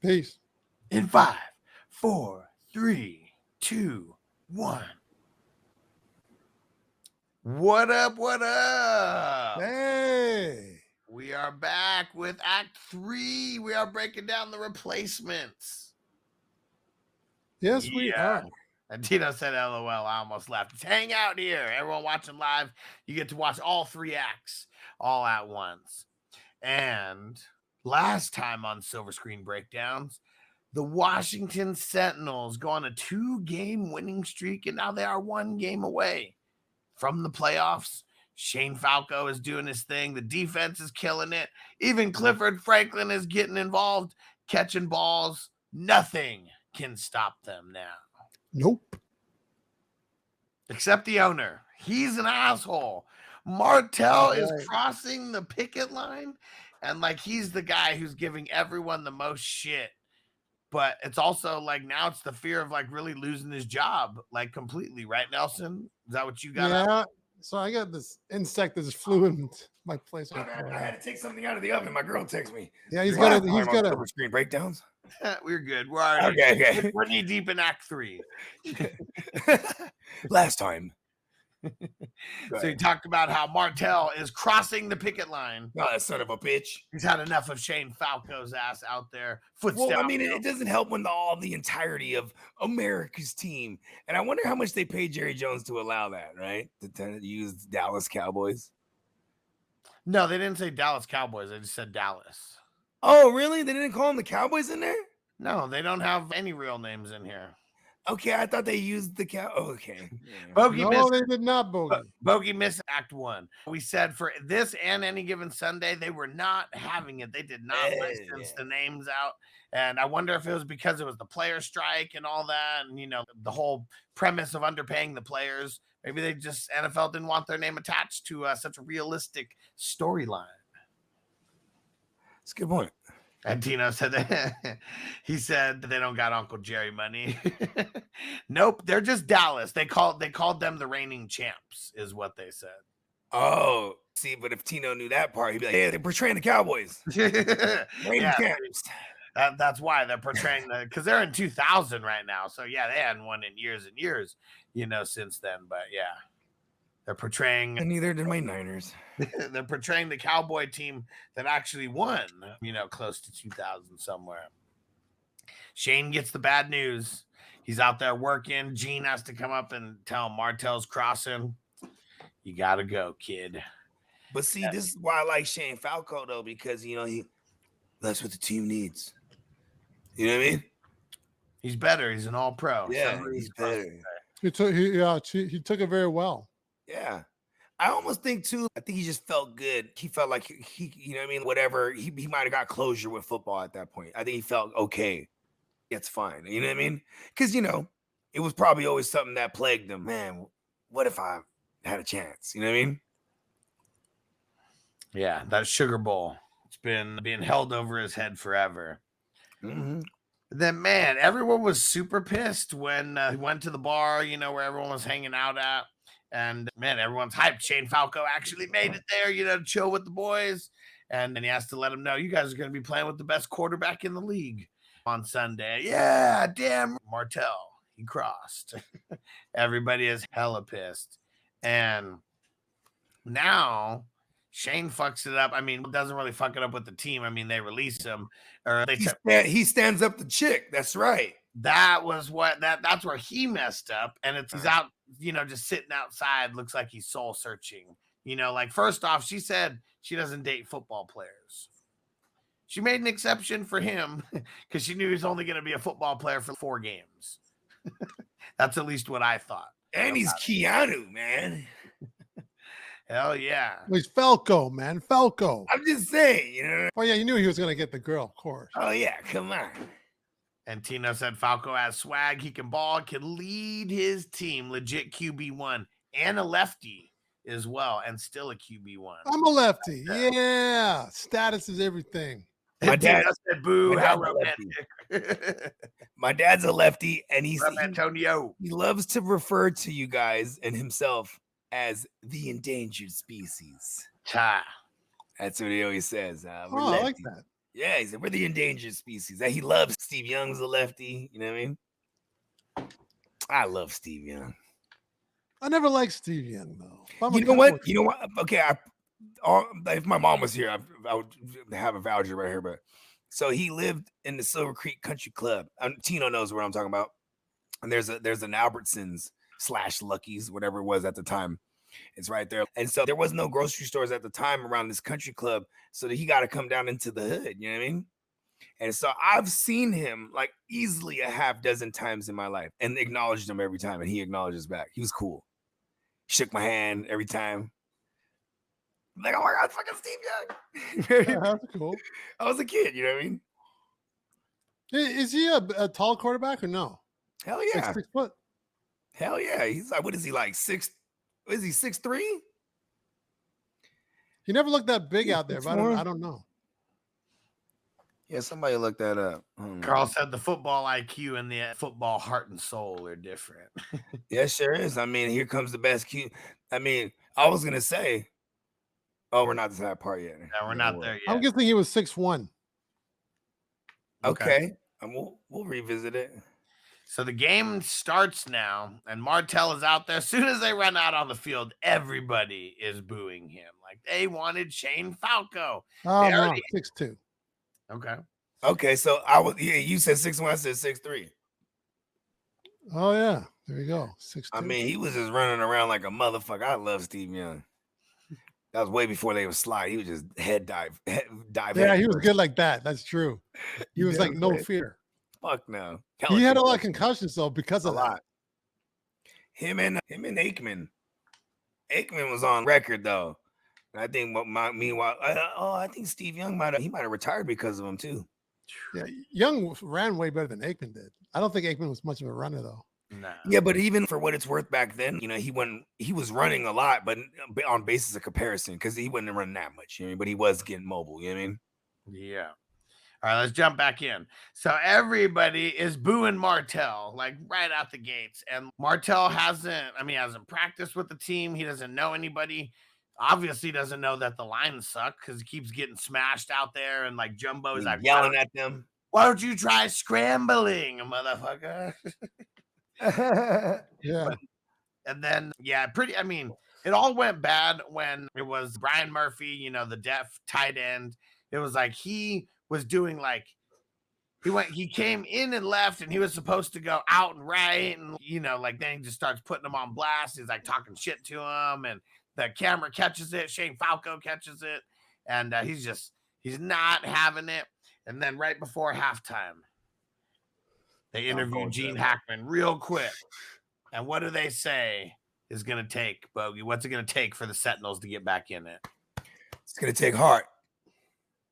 Peace. In 5, 4, 3, 2, 1. What up? What up? Hey. We are back with Act 3. We are breaking down the replacements. Yes, we are. And Tino said, LOL, I almost left. Just hang out here. Everyone watching live, you get to watch all 3 acts all at once. And last time on Silver Screen Breakdowns, the Washington Sentinels go on a 2-game winning streak, and now they are 1 game away from the playoffs. Shane Falco is doing his thing. The defense is killing it. Even Clifford Franklin is getting involved, catching balls. Nothing can stop them now. Nope. Except the owner. He's an asshole. Martell is Right. crossing the picket line, and like he's the guy who's giving everyone the most shit. But it's also like now it's the fear of like really losing his job, like completely, right, Nelson? Is that what you got? Yeah. So I got this insect that just flew in my place. I had to take something out of the oven. My girl texted me. Yeah, he's got a Silver Screen Breakdowns. We're good. We're already Okay. We're knee deep in Act 3. Last time. So you talked about how Martell is crossing the picket line. Oh, that son of a bitch. He's had enough of Shane Falco's ass out there. Well, I mean, it doesn't help when all the entirety of America's team. And I wonder how much they paid Jerry Jones to allow that, right? To use Dallas Cowboys. No, they didn't say Dallas Cowboys. They just said Dallas. Oh, really? They didn't call them the Cowboys in there? No, they don't have any real names in here. Okay, I thought they used the cow. Oh, okay. Bogey No, missed, they did not, Bogey. Bogey missed Act 1. We said for this and Any Given Sunday, they were not having it. They did not license the names out. And I wonder if it was because it was the player strike and all that. And, you know, the whole premise of underpaying the players. Maybe they just, NFL didn't want their name attached to such a realistic storyline. That's a good point. And Tino said that he said that they don't got Uncle Jerry money. Nope, they're just Dallas. They called them the reigning champs, is what they said. Oh, see, but if Tino knew that part, he'd be like, "Yeah, they're portraying the Cowboys." Reigning champs. That's why they're portraying because they're in 2000 right now. So yeah, they hadn't won in years and years, you know, since then. But yeah. They're portraying, and neither did my Niners. They're portraying the Cowboy team that actually won, you know, close to 2000 somewhere. Shane gets the bad news. He's out there working. Gene has to come up and tell him Martell's crossing. You got to go, kid. But see, this is why I like Shane Falco, though, because, you know, that's what the team needs. You know what I mean? He's better. He's an all-pro. Yeah, he's better. He took it very well. Yeah. I almost think, too, I think he just felt good. He felt like he you know what I mean? Whatever. He might have got closure with football at that point. I think he felt okay. It's fine. You know what I mean? Because, you know, it was probably always something that plagued him. Man, what if I had a chance? You know what I mean? Yeah, that Sugar Bowl. It's been being held over his head forever. Mm-hmm. Then, man, everyone was super pissed when he went to the bar, you know, where everyone was hanging out at. And, man, everyone's hyped. Shane Falco actually made it there, you know, to chill with the boys. And then he has to let them know, you guys are going to be playing with the best quarterback in the league on Sunday. Yeah, damn. Martell, he crossed. Everybody is hella pissed. And now Shane fucks it up. I mean, doesn't really fuck it up with the team. I mean, they release him. Or he stands up the chick. That's right. That was that's where he messed up. And he's out, you know, just sitting outside. Looks like he's soul searching. You know, like, first off, she said she doesn't date football players. She made an exception for him because she knew he was only going to be a football player for 4 games. That's at least what I thought. And he's Keanu, man. Hell yeah. Well, he's Falco, man. Falco. I'm just saying, you know. Oh, yeah, you knew he was going to get the girl, of course. Oh, yeah, come on. And Tino said Falco has swag. He can ball, can lead his team. Legit QB1 and a lefty as well, and still a QB1. I'm a lefty. Yeah. Status is everything. My dad said, boo, how romantic. My dad's a lefty, and Antonio. He loves to refer to you guys and himself as the endangered species. Cha. That's what he always says. I like that. Yeah, he said we're the endangered species. That he loves Steve Young's a lefty. You know what I mean? I love Steve Young. I never liked Steve Young though. You know what? You know what? Okay, if my mom was here, I would have a voucher right here. But so he lived in the Silver Creek Country Club. Tino knows what I'm talking about. And there's an Albertsons / Lucky's, whatever it was at the time. It's right there. And so there was no grocery stores at the time around this country club. So that he got to come down into the hood. You know what I mean? And so I've seen him like easily a half dozen times in my life and acknowledged him every time. And he acknowledges back. He was cool. Shook my hand every time. I'm like, oh my God, fucking Steve Young. Yeah, that's cool. I was a kid, you know what I mean? Is he a tall quarterback or no? Hell yeah. Like 6 foot. Hell yeah. He's like, what is he like? 6'3"? He never looked that big out there, but I don't know. Yeah, somebody looked that up. Carl said the football IQ and the football heart and soul are different. Yeah, sure is. I mean, here comes the best cue. I mean, I was gonna say, oh, we're not to that part yet. No, we're not there yet. I'm guessing he was 6'1". Okay. And we'll revisit it. So the game starts now, and Martell is out there. As soon as they run out on the field, everybody is booing him. Like they wanted Shane Falco. Oh, no, 6'2". Okay. Okay, so you said 6'1", I said 6'3". Oh, yeah. There you go. 6'2". I mean, he was just running around like a motherfucker. I love Steve Young. That was way before they would slide. He was just head dive. Yeah, he was good like that. That's true. He was like no fear. Fuck no. He had a lot of concussions though because of that. Him and Aikman. Aikman was on record though. And I think meanwhile, I think Steve Young might have retired because of him too. Yeah, Young ran way better than Aikman did. I don't think Aikman was much of a runner though. No. Yeah, but even for what it's worth back then, you know, he was running a lot, but on basis of comparison, because he wasn't running that much, you know, but he was getting mobile, you know what I mean? Yeah. All right, let's jump back in. So everybody is booing Martell like right out the gates. And Martell hasn't practiced with the team. He doesn't know anybody. Obviously doesn't know that the lines suck because he keeps getting smashed out there. And like Jumbo is like yelling at them. Why don't you try scrambling, motherfucker? Yeah. And then, it all went bad when it was Brian Murphy, you know, the deaf tight end. It was like he was doing like he came in and left and he was supposed to go out and right. And, you know, like then he just starts putting them on blast. He's like talking shit to him and the camera catches it. Shane Falco catches it. And he's not having it. And then right before halftime, they interview Gene Hackman real quick. And what do they say is going to take, Bogey? What's it going to take for the Sentinels to get back in it? It's going to take heart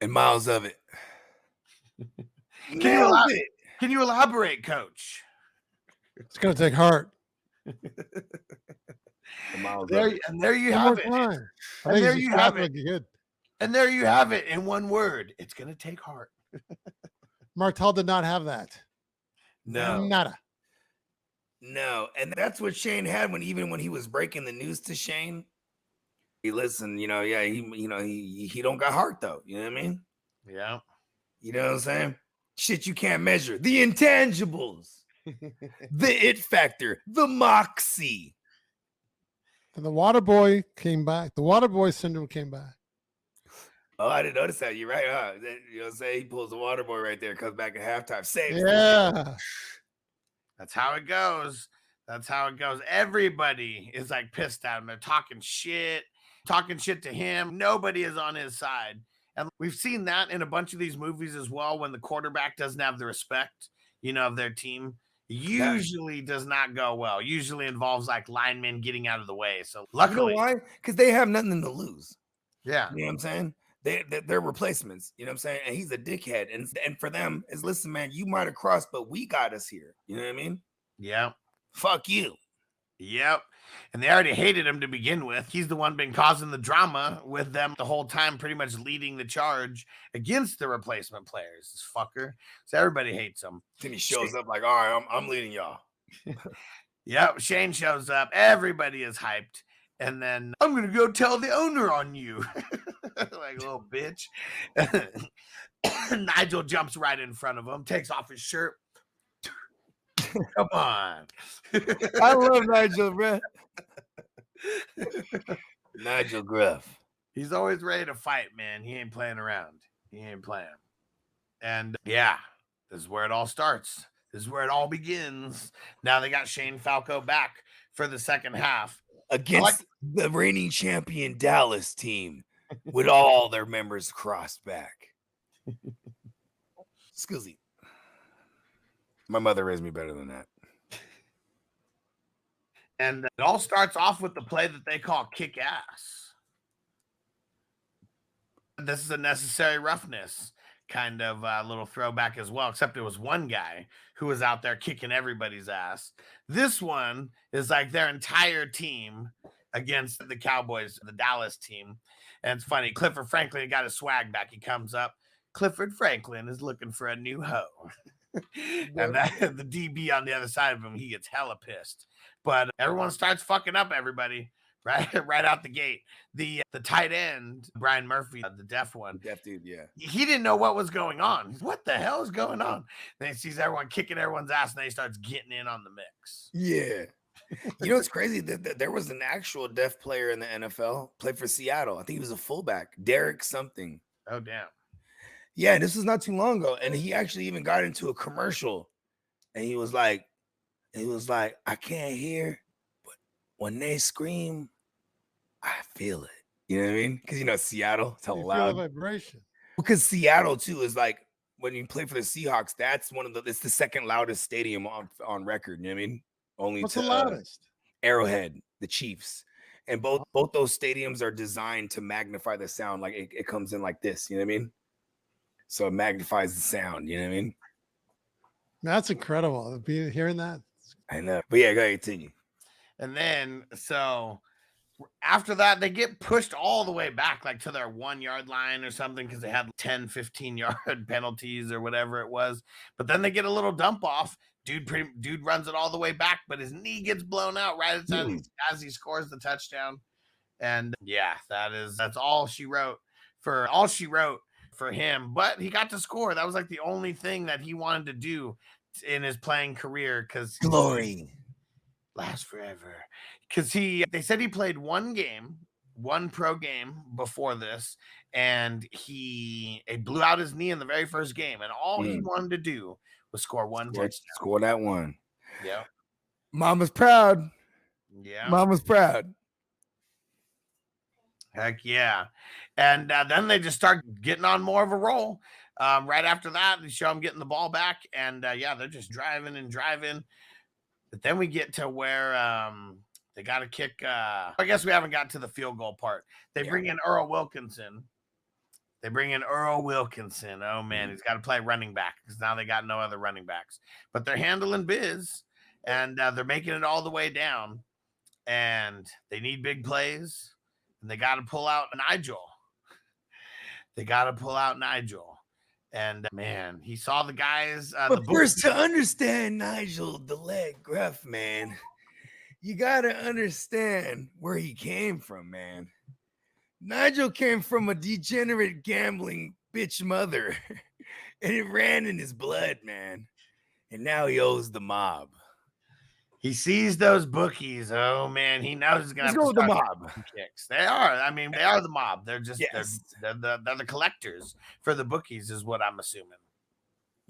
and miles of it. Can you elaborate, Coach? It's going to take heart. There you have it. And there you have it. Good. And there you have it in one word. It's going to take heart. Martell did not have that. No. Nada. No. And that's what Shane had even when he was breaking the news to Shane. He listened, he don't got heart though. You know what I mean? Yeah. You know what I'm saying? Shit you can't measure. The intangibles. The it factor. The moxie. And the water boy came back. The water boy syndrome came back. Oh, I didn't notice that. You're right, huh? You know what I'm saying? He pulls the water boy right there, comes back at halftime. Saves. Yeah. That's how it goes. Everybody is like pissed at him. They're talking shit to him. Nobody is on his side. And we've seen that in a bunch of these movies as well when the quarterback doesn't have the respect, of their team. Usually does not go well. Usually involves like linemen getting out of the way. So luckily. You know why? Because they have nothing to lose. Yeah. You know what I'm saying? They're replacements. You know what I'm saying? And he's a dickhead. And for them is, listen, man, you might have crossed, but we got us here. You know what I mean? Yeah. Fuck you. Yep. And they already hated him to begin with. He's the one been causing the drama with them the whole time, pretty much leading the charge against the replacement players. This fucker. So everybody hates him. Then he shows up like, all right, I'm leading y'all. Yep. Shane shows up. Everybody is hyped. And then I'm going to go tell the owner on you. like a little bitch. Nigel jumps right in front of him, takes off his shirt. Come on. I love Nigel, bro. Nigel Gruff. He's always ready to fight, man. He ain't playing around. He ain't playing. And yeah, this is where it all starts. This is where it all begins. Now they got Shane Falco back for the second half Against the reigning champion Dallas team with all their members crossed back. Scuzzy. My mother raised me better than that. And it all starts off with the play that they call kick ass. This is a necessary roughness kind of little throwback as well, except it was one guy who was out there kicking everybody's ass. This one is like their entire team against the Cowboys, the Dallas team. And it's funny, Clifford Franklin got his swag back. He comes up. Clifford Franklin is looking for a new hoe. And the DB on the other side of him, he gets hella pissed. But everyone starts fucking up everybody right out the gate. The tight end, Brian Murphy, the deaf one. Deaf dude, yeah. He didn't know what was going on. What the hell is going on? Then he sees everyone kicking everyone's ass, and then he starts getting in on the mix. Yeah. You know what's crazy? That there was an actual deaf player in the NFL, played for Seattle. I think he was a fullback, Derek something. Oh, damn. Yeah, this was not too long ago. And he actually even got into a commercial. And he was like, I can't hear, but when they scream, I feel it. You know what I mean? Because Seattle, it's how You feel loud. the vibration. Because Seattle too is like when you play for the Seahawks, that's it's the second loudest stadium on record. You know what I mean? Only What's to the loudest? Arrowhead, the Chiefs. And both those stadiums are designed to magnify the sound. Like it comes in like this, you know what I mean? So it magnifies the sound, you know what I mean? That's incredible. Hearing that. I know. But yeah, go ahead, continue. And then, so after that, they get pushed all the way back, like to their 1 yard line or something, because they had 10, 15 yard penalties or whatever it was. But then they get a little dump off. Dude runs it all the way back, but his knee gets blown out right as he scores the touchdown. And yeah, that's all she wrote for him. But he got to score. That was like the only thing that he wanted to do in his playing career, because Glory lasts forever. Because they said he played one pro game before this, and he blew out his knee in the very first game, and all he wanted to do was score one touchdown. Score that one. Yeah. Mama's proud. Yeah. Mama's proud. Heck yeah. And then they just start getting on more of a roll. Right after that, they show them getting the ball back, and yeah, they're just driving and driving. But then we get to where they got to kick. I guess we haven't got to the field goal part. They bring in Earl Wilkinson. Oh, man, he's got to play running back because now they got no other running backs. But they're handling biz, and they're making it all the way down. And they need big plays, and they got to pull out Nigel. And man, he saw the guys. But first, to understand Nigel, the leg Gruff, man, you got to understand where he came from, man. Nigel came from a degenerate gambling bitch mother, and it ran in his blood, man. And now he owes the mob. He sees those bookies. Oh man, he knows he's gonna have to go with the mob. Kicks. They are. I mean, they are the mob. They're just they're the collectors for the bookies, is what I'm assuming.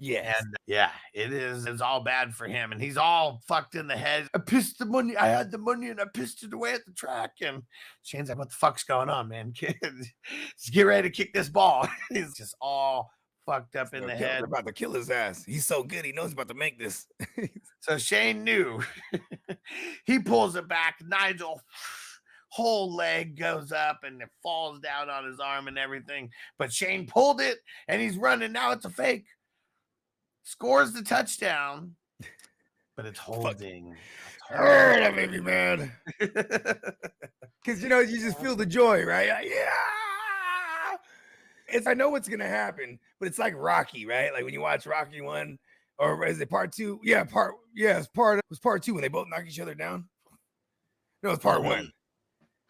Yeah, and yeah, it's all bad for him, and he's all fucked in the head. I pissed the money. I had the money, and I pissed it away at the track. And Shane's like, "What the fuck's going on, man? Just get ready to kick this ball." He's just all fucked up in the head. They're about to kill his ass. He's so good. He knows he's about to make this. So Shane knew. He pulls it back. Nigel, whole leg goes up and it falls down on his arm and everything. But Shane pulled it and he's running. Now it's a fake. Scores the touchdown, but it's holding. That made me mad. Because, you just feel the joy, right? Yeah. I know what's going to happen, but it's like Rocky, right? Like when you watch Rocky 1, or is it part 2? Yeah, it was part 2 when they both knock each other down. No, it's part 1.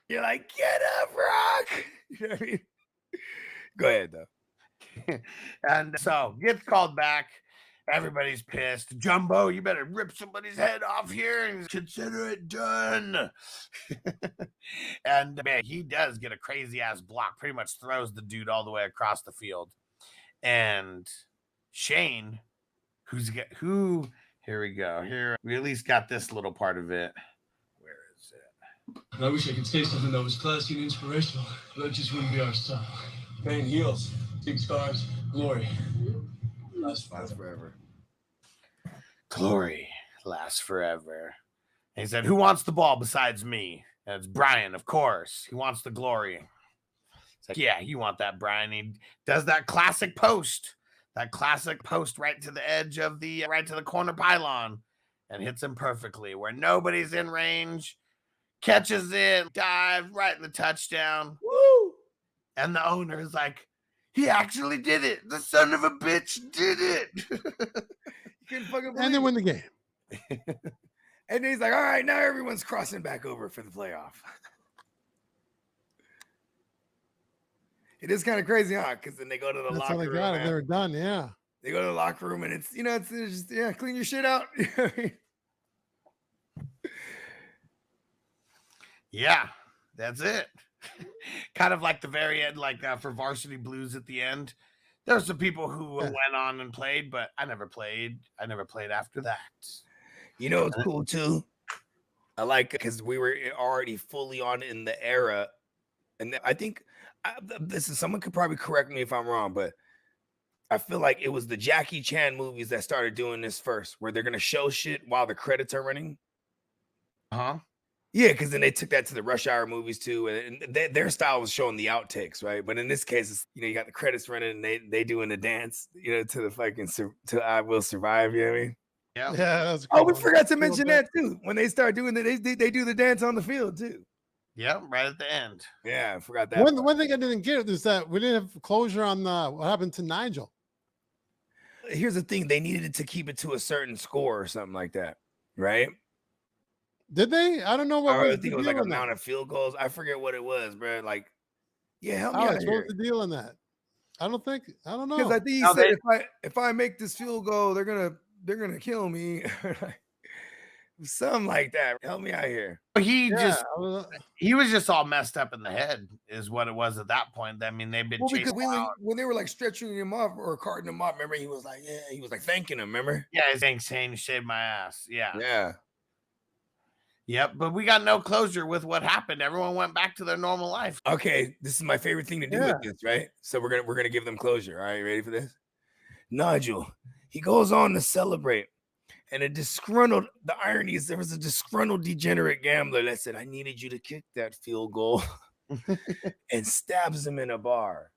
You're like, get up, Rock. You know what I mean? Go ahead, though. And so gets called back. Everybody's pissed. Jumbo, you better rip somebody's head off here and consider it done. And man, he does get a crazy ass block, pretty much throws the dude all the way across the field. And Shane, who here we go. Here we at least got this little part of it. Where is it? And I wish I could say something that was classy and inspirational, but that just wouldn't be our style. Pain heals, big scars, glory. Lasts forever. Glory lasts forever. And he said, who wants the ball besides me? And it's Brian, of course. He wants the glory. It's like, yeah, you want that, Brian. He does that classic post. That classic post right to the edge of right to the corner pylon and hits him perfectly where nobody's in range. Catches it, dive right in the touchdown. Woo! And the owner is like, he actually did it. The son of a bitch did it. And then win the game. And he's like, all right, now everyone's crossing back over for the playoff. It is kind of crazy, huh? Because then they go to the That's locker how they room. got it. They were done, yeah. They go to the locker room and it's just, yeah, clean your shit out. Yeah, that's it. Kind of like the very end, like for Varsity Blues at the end. There were some people who went on and played, but I never played. I never played after that. You know what's cool too? I like because we were already fully on in the era, and I think someone could probably correct me if I'm wrong, but I feel like it was the Jackie Chan movies that started doing this first, where they're gonna show shit while the credits are running. Huh? Yeah, because then they took that to the Rush Hour movies too, and their style was showing the outtakes, right? But in this case, it's, you got the credits running, and they doing the dance, to the fucking to I Will Survive. You know what I mean? Yeah. That's cool. Oh, we forgot to mention that too. When they start doing that, they do the dance on the field too. Yeah, right at the end. Yeah, I forgot that. One thing I didn't get is that we didn't have closure on what happened to Nigel. Here's the thing: they needed to keep it to a certain score or something like that, right? Did they? I don't know what. I think it was like amount of field goals. I forget what it was, bro. Like, yeah, help me out What was the deal on that? I don't know. Because I think he said if I make this field goal, they're gonna kill me. Something like that. Help me out here. He was just all messed up in the head, is what it was at that point. I mean, they've been chasing when they were like stretching him off or carting him off. Remember, he was like thanking him. Remember? Yeah, he's saying shaved my ass. Yeah. Yeah. Yep, but we got no closure with what happened. Everyone went back to their normal life. Okay, this is my favorite thing to do with this, right? So we're gonna give them closure. All right, ready for this? Nigel, he goes on to celebrate, and the irony is there was a disgruntled degenerate gambler that said, "I needed you to kick that field goal," and stabs him in a bar.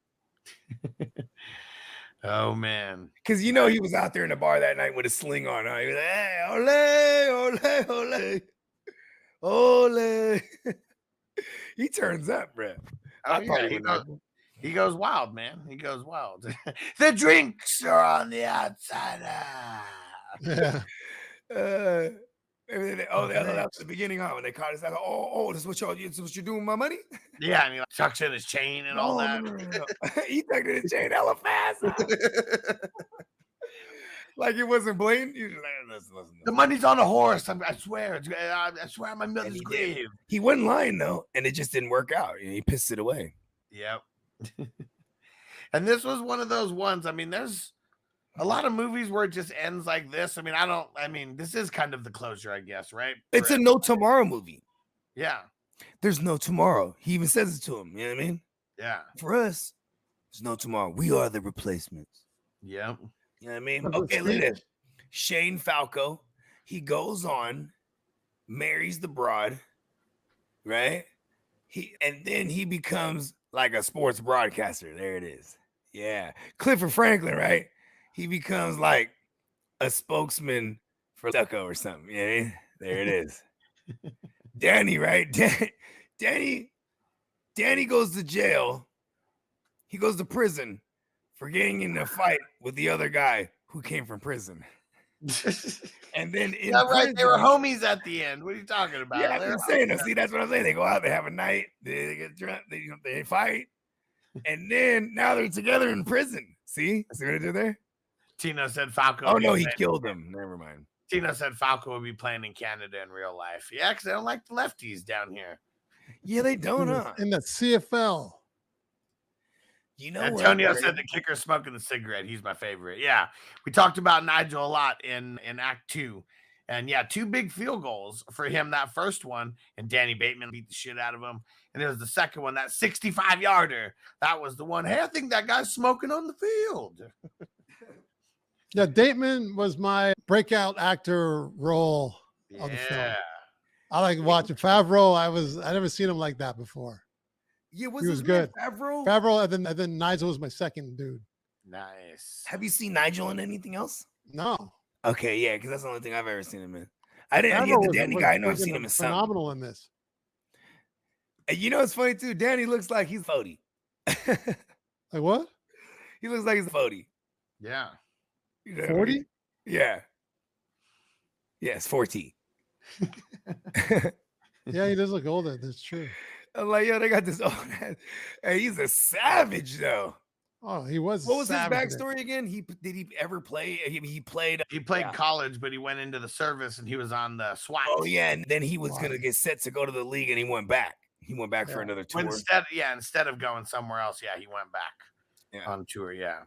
Oh man, because he was out there in the bar that night with a sling on. Huh? He was like, "Hey, ole, ole, ole." Ole. He turns up, bro. He goes wild, man. He goes wild. The drinks are on the outside. Yeah. That was the beginning of when they caught us. Like, this is what you're doing with my money? Yeah, and he tucks in his chain and all that. No. He tucked in his chain hella fast. Like it wasn't blatant. He was like, listen. The money's on a horse. I swear. I swear on my mother's grave. He wasn't lying though, and it just didn't work out. He pissed it away. Yep. And this was one of those ones. I mean, there's a lot of movies where it just ends like this. I mean, this is kind of the closure, I guess, right? It's a no tomorrow movie. Yeah. There's no tomorrow. He even says it to him. You know what I mean? Yeah. For us, there's no tomorrow. We are the replacements. Yep. You know what I mean? Okay, look at it. Shane Falco, he goes on, marries the broad, right? And then he becomes like a sports broadcaster. There it is. Yeah. Clifford Franklin, right? He becomes like a spokesman for Stucco or something. Yeah, there it is. Danny, right? Danny goes to jail. He goes to prison for getting in a fight with the other guy who came from prison. And then prison, they were homies at the end. What are you talking about? Yeah, I'm saying. See, that's what I'm saying. They go out, they have a night, they get drunk, they fight, And then now they're together in prison. See what I did there? Tino said Falco. Oh would be no, he playing- killed him. Never mind. Tino said Falco would be playing in Canada in real life. Yeah, because they don't like the lefties down here. Yeah, they don't. In the CFL. You know, Antonio what? said the kicker smoking the cigarette. He's my favorite. Yeah, we talked about Nigel a lot in Act 2. And yeah, 2 big field goals for him. That first one, and Danny Bateman beat the shit out of him. And it was the second one, that 65-yarder. That was the one. Hey, I think that guy's smoking on the field. Yeah, Bateman was my breakout actor role of the film. Yeah. I like watching Favreau. I never seen him like that before. Yeah, He was good. Favreau? Favreau, and then Nigel was my second dude. Nice. Have you seen Nigel in anything else? No. Okay, yeah, because that's the only thing I've ever seen him in. I didn't. Favreau Yeah, the was- Danny was guy. I know I've freaking seen him in something. phenomenal in this. And you know it's funny too. Danny looks like he's 40. Like what? He looks like he's 40. Yeah. You know what I 40? mean? Yeah. Yes, 40. Yeah, he does look older. That's true. I'm like, yo, they got this old man. Hey, he's a savage though. Oh, he was. What was his savage in it. backstory again? Did he ever play? He played. He played Yeah. college, but he went into the service and he was on the SWAT. Oh yeah, and then he was Wow. gonna get set to go to the league, and he went back. He went back for Yeah. another But tour. instead of going somewhere else, yeah, he went back Yeah. on tour. Yeah.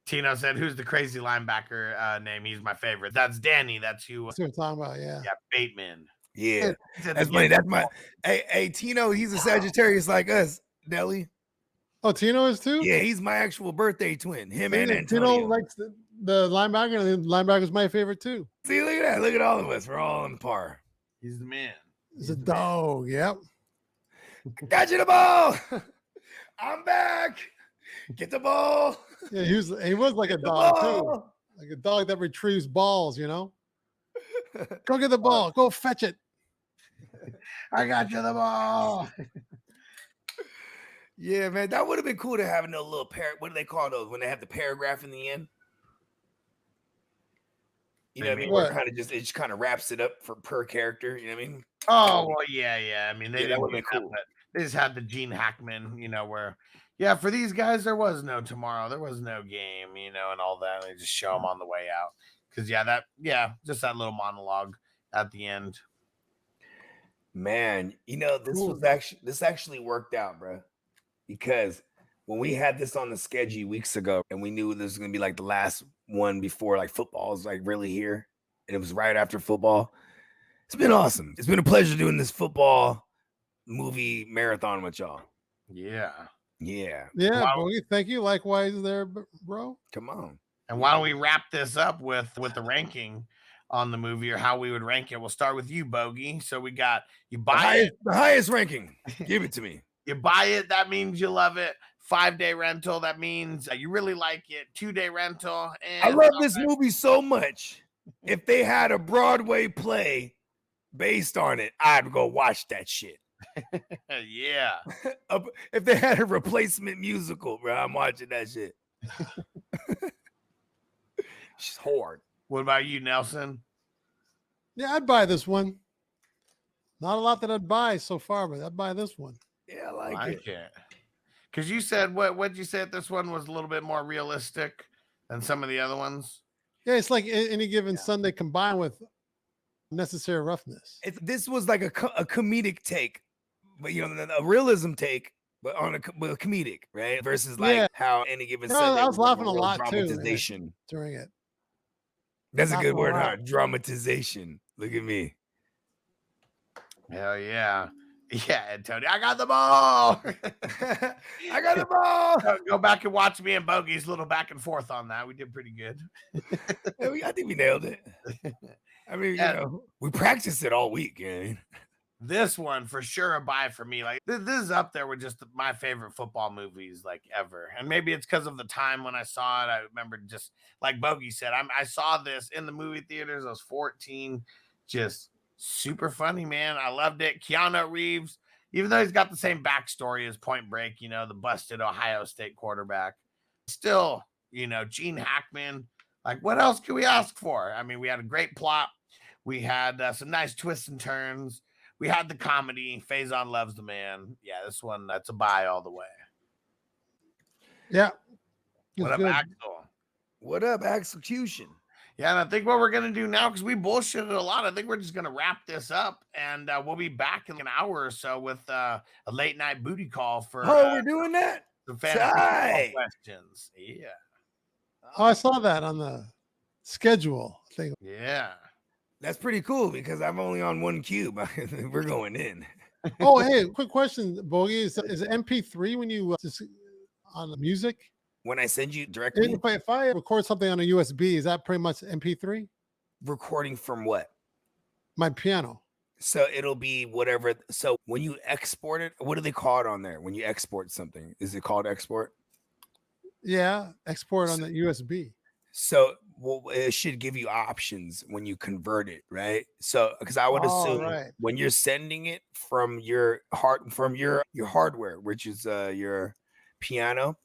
Tino said, "Who's the crazy linebacker name? He's my favorite. That's Danny. That's who. That's what I'm talking about. Yeah. Yeah, Bateman. Yeah, He said that's the funny. game- That's my. Hey, Tino. He's a Sagittarius like us, Nelly. Oh, Tino is too? Yeah, he's my actual birthday twin. Him and Yeah, Antonio. Tino likes the linebacker, and the linebacker is my favorite too. See, look at that. Look at all of us. We're all on par. He's the man. He's a dog. Yep. Got you the ball. I'm back. Get the ball. Yeah, he was like a The dog too. ball. Like a dog that retrieves balls, you know? Go get the ball. Go fetch it. I got you the ball. Yeah, man, that would have been cool to have a little what do they call those when they have the paragraph in the end? You know what I mean? Where What? it just kind of wraps it up for per character. You know what I mean? Oh well, yeah. I mean, they Yeah, that didn't would've do been cool. but they just had the Gene Hackman, where for these guys there was no tomorrow, there was no game, and all that. They just show them on the way out because just that little monologue at the end. Man, Cool. this actually worked out, bro. Because when we had this on the schedule weeks ago, and we knew this was gonna be like the last one before like football is like really here, and it was right after football. It's been awesome. It's been a pleasure doing this football movie marathon with y'all. Yeah. Yeah, Yeah, Wow. Boogie. Thank you. Likewise there, bro. come on. And why don't we wrap this up with the ranking on the movie or how we would rank it? We'll start with you, Bogey. So we got you buy it. The highest ranking. Give it to me. You buy it, that means you love it. 5-day rental, that means you really like it. 2-day rental. And I love this movie so much. If they had a Broadway play based on it, I'd go watch that shit. Yeah. If they had a replacement musical, bro, I'm watching that shit. She's hard. What about you, Nelson? Yeah, I'd buy this one. Not a lot that I'd buy so far, but I'd buy this one. Yeah, I like it. Because you said what'd you say? This one was a little bit more realistic than some of the other ones. Yeah, it's like any given Sunday combined with Necessary Roughness. This was like a comedic take, but a realism take, but on a comedic, right? Versus like Yeah. how any given No, Sunday I was like laughing a real lot, too, man. dramatization. During it. That's a Laugh good a word, huh? lot. Dramatization. Look at me. Hell yeah. Yeah, Antonio, I got the ball. I got the ball. Go back and watch me and Bogey's little back and forth on that. We did pretty good. Yeah, I think we nailed it. I mean, Yeah. we practiced it all week. You know what I mean? This one for sure a buy for me. Like this is up there with just my favorite football movies like ever. And maybe it's because of the time when I saw it. I remember just like Bogey said, I saw this in the movie theaters. I was 14. Just super funny, man. I loved it. Keanu Reeves, even though he's got the same backstory as Point Break, the busted Ohio State quarterback. Still, Gene Hackman. Like, what else can we ask for? I mean, we had a great plot. We had some nice twists and turns. We had the comedy. Faizon loves the man. Yeah, this one, that's a buy all the way. Yeah. He What was up, good. Axel? What up, execution? Yeah, and I think what we're gonna do now, because we bullshitted a lot, I think we're just gonna wrap this up, and we'll be back in an hour or so with a late night booty call for We're doing that. the fantasy football Tight. questions. Yeah, Oh, I saw that on the schedule thing. yeah. That's pretty cool because I'm only on one cube. We're going in. Oh, hey, quick question, Bogey. Is it MP3 when you just on the music? When I send you directly, If I record something on a USB, is that pretty much MP3? recording from what? My piano. So it'll be whatever. So when you export it, what do they call it on there? When you export something, is it called export? Yeah, export on the USB. So it should give you options when you convert it, right? So because I would assume right. when you're sending it from your hardware, which is your piano,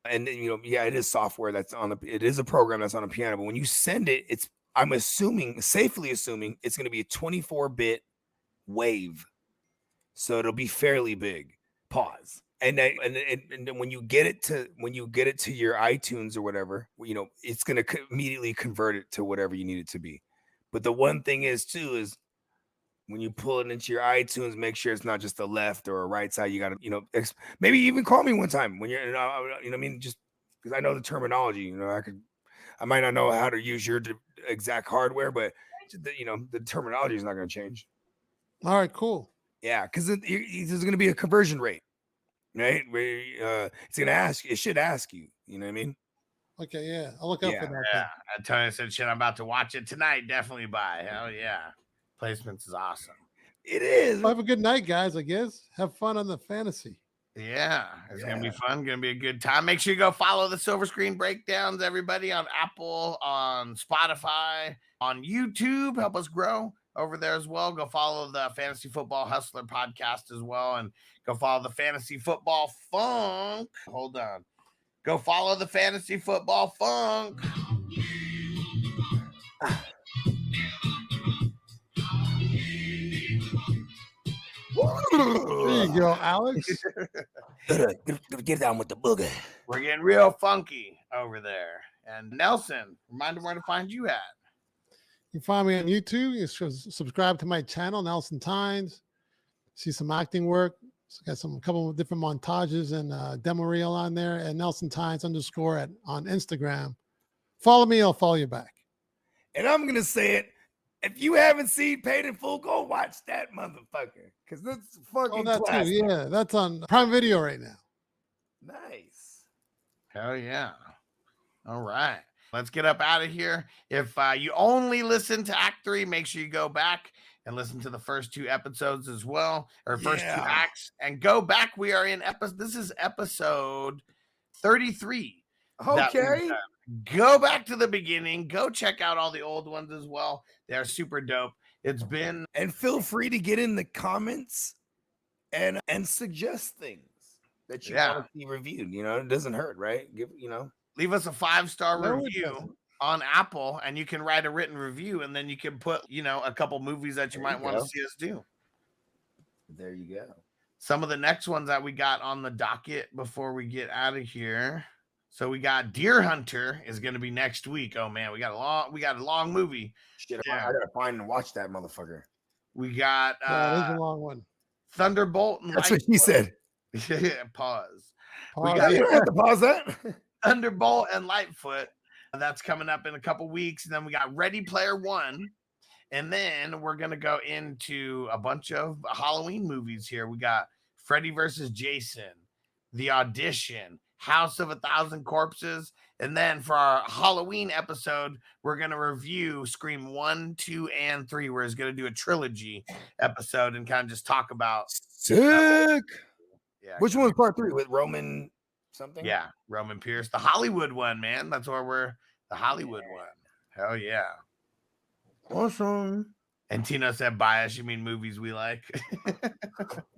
and then, it is software that's it is a program that's on a piano, but when you send it, I'm safely assuming it's going to be a 24-bit wave, so it'll be fairly big. Pause. And then when you get it to your iTunes or whatever, it's going to immediately convert it to whatever you need it to be. But the one thing is when you pull it into your iTunes, make sure it's not just the left or a right side. You got to, maybe even call me one time when you're, just because I know the terminology. I might not know how to use your exact hardware, but the terminology is not going to change. All right, cool. Yeah, because there's going to be a conversion rate. Right, where it's gonna ask. It should ask you. You know what I mean? Okay, yeah, I'll look out for that. Yeah, Tony said, "Shit, I'm about to watch it tonight. Definitely buy. Hell yeah, placements is awesome. It is. Well, have a good night, guys. I guess have fun on the fantasy. Yeah, it's gonna be fun. Gonna be a good time. Make sure you go follow the Silver Screen Breakdowns, everybody, on Apple, on Spotify, on YouTube. Help us grow over there as well. Go follow the Fantasy Football Hustler podcast as well, and go follow the Fantasy Football Funk. Hold on. Go follow the Fantasy Football Funk. There you go, Alex. Get down with the booger. We're getting real funky over there. And Nelson, remind them where to find you at. You can find me on YouTube. You should subscribe to my channel, Nelson Tynes. See some acting work. Got a couple of different montages and demo reel on there. And Nelson Tynes _ on Instagram. Follow me, I'll follow you back. And I'm gonna say it. If you haven't seen Paid in Full, go watch that motherfucker. Because that's fucking classic. Too. Yeah, that's on Prime Video right now. Nice. Hell yeah. All right. Let's get up out of here. If you only listen to Act 3, make sure you go back and listen to the first 2 episodes as well, or first 2 acts, and go back. We are in this is episode 33. Okay. Go back to the beginning. Go check out all the old ones as well. They're super dope. It's been, and feel free to get in the comments and suggest things that you want to see reviewed. It doesn't hurt, right? Leave us a 5-star review on Apple, and you can write a written review, and then you can put, a couple movies that you might want to see us do. There you go. Some of the next ones that we got on the docket before we get out of here. So we got Deer Hunter is going to be next week. Oh man, we got a long movie. Shit, I gotta find and watch that motherfucker. We got it's a long one. Thunderbolt and That's what he said. Pause. We got you don't have to pause that. Thunderbolt and Lightfoot. That's coming up in a couple weeks. And then we got Ready Player One. And then we're going to go into a bunch of Halloween movies here. We got Freddy vs. Jason, The Audition, House of 1,000 Corpses. And then for our Halloween episode, we're going to review Scream 1, 2, and 3. We're going to do a trilogy episode and kind of just talk about. Sick. Yeah. Which one's part 3 with Roman something? Yeah, Roman Pierce. The Hollywood one, man. That's where we're the Hollywood one. Hell yeah. Awesome. And Tino said bias, you mean movies we like?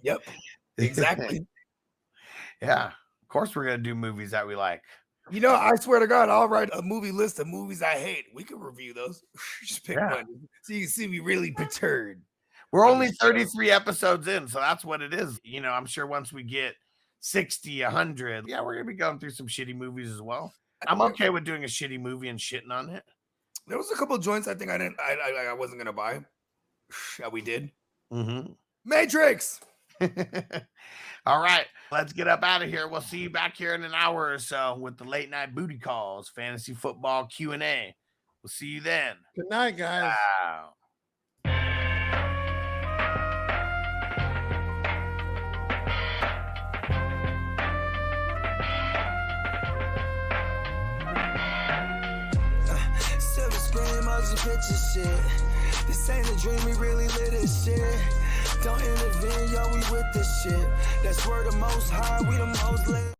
Yep. Exactly. Yeah. Of course we're gonna do movies that we like. I swear to God, I'll write a movie list of movies I hate. We can review those. Just pick one. So you can see me really perturbed. We're only 33 episodes in, so that's what it is. I'm sure once we get 60, 100. Yeah, we're gonna be going through some shitty movies as well. I'm okay with doing a shitty movie and shitting on it. There was a couple of joints I think I wasn't gonna buy. Yeah, we did. Mm-hmm. Matrix. All right, let's get up out of here. We'll see you back here in an hour or so with the late night booty calls, fantasy football Q&A. We'll see you then. Good night, guys. Wow. Silver screen, motion picture shit. This ain't a dream, we really live this shit. Don't intervene, yo, we with this shit. That's where the most high, we the most lit.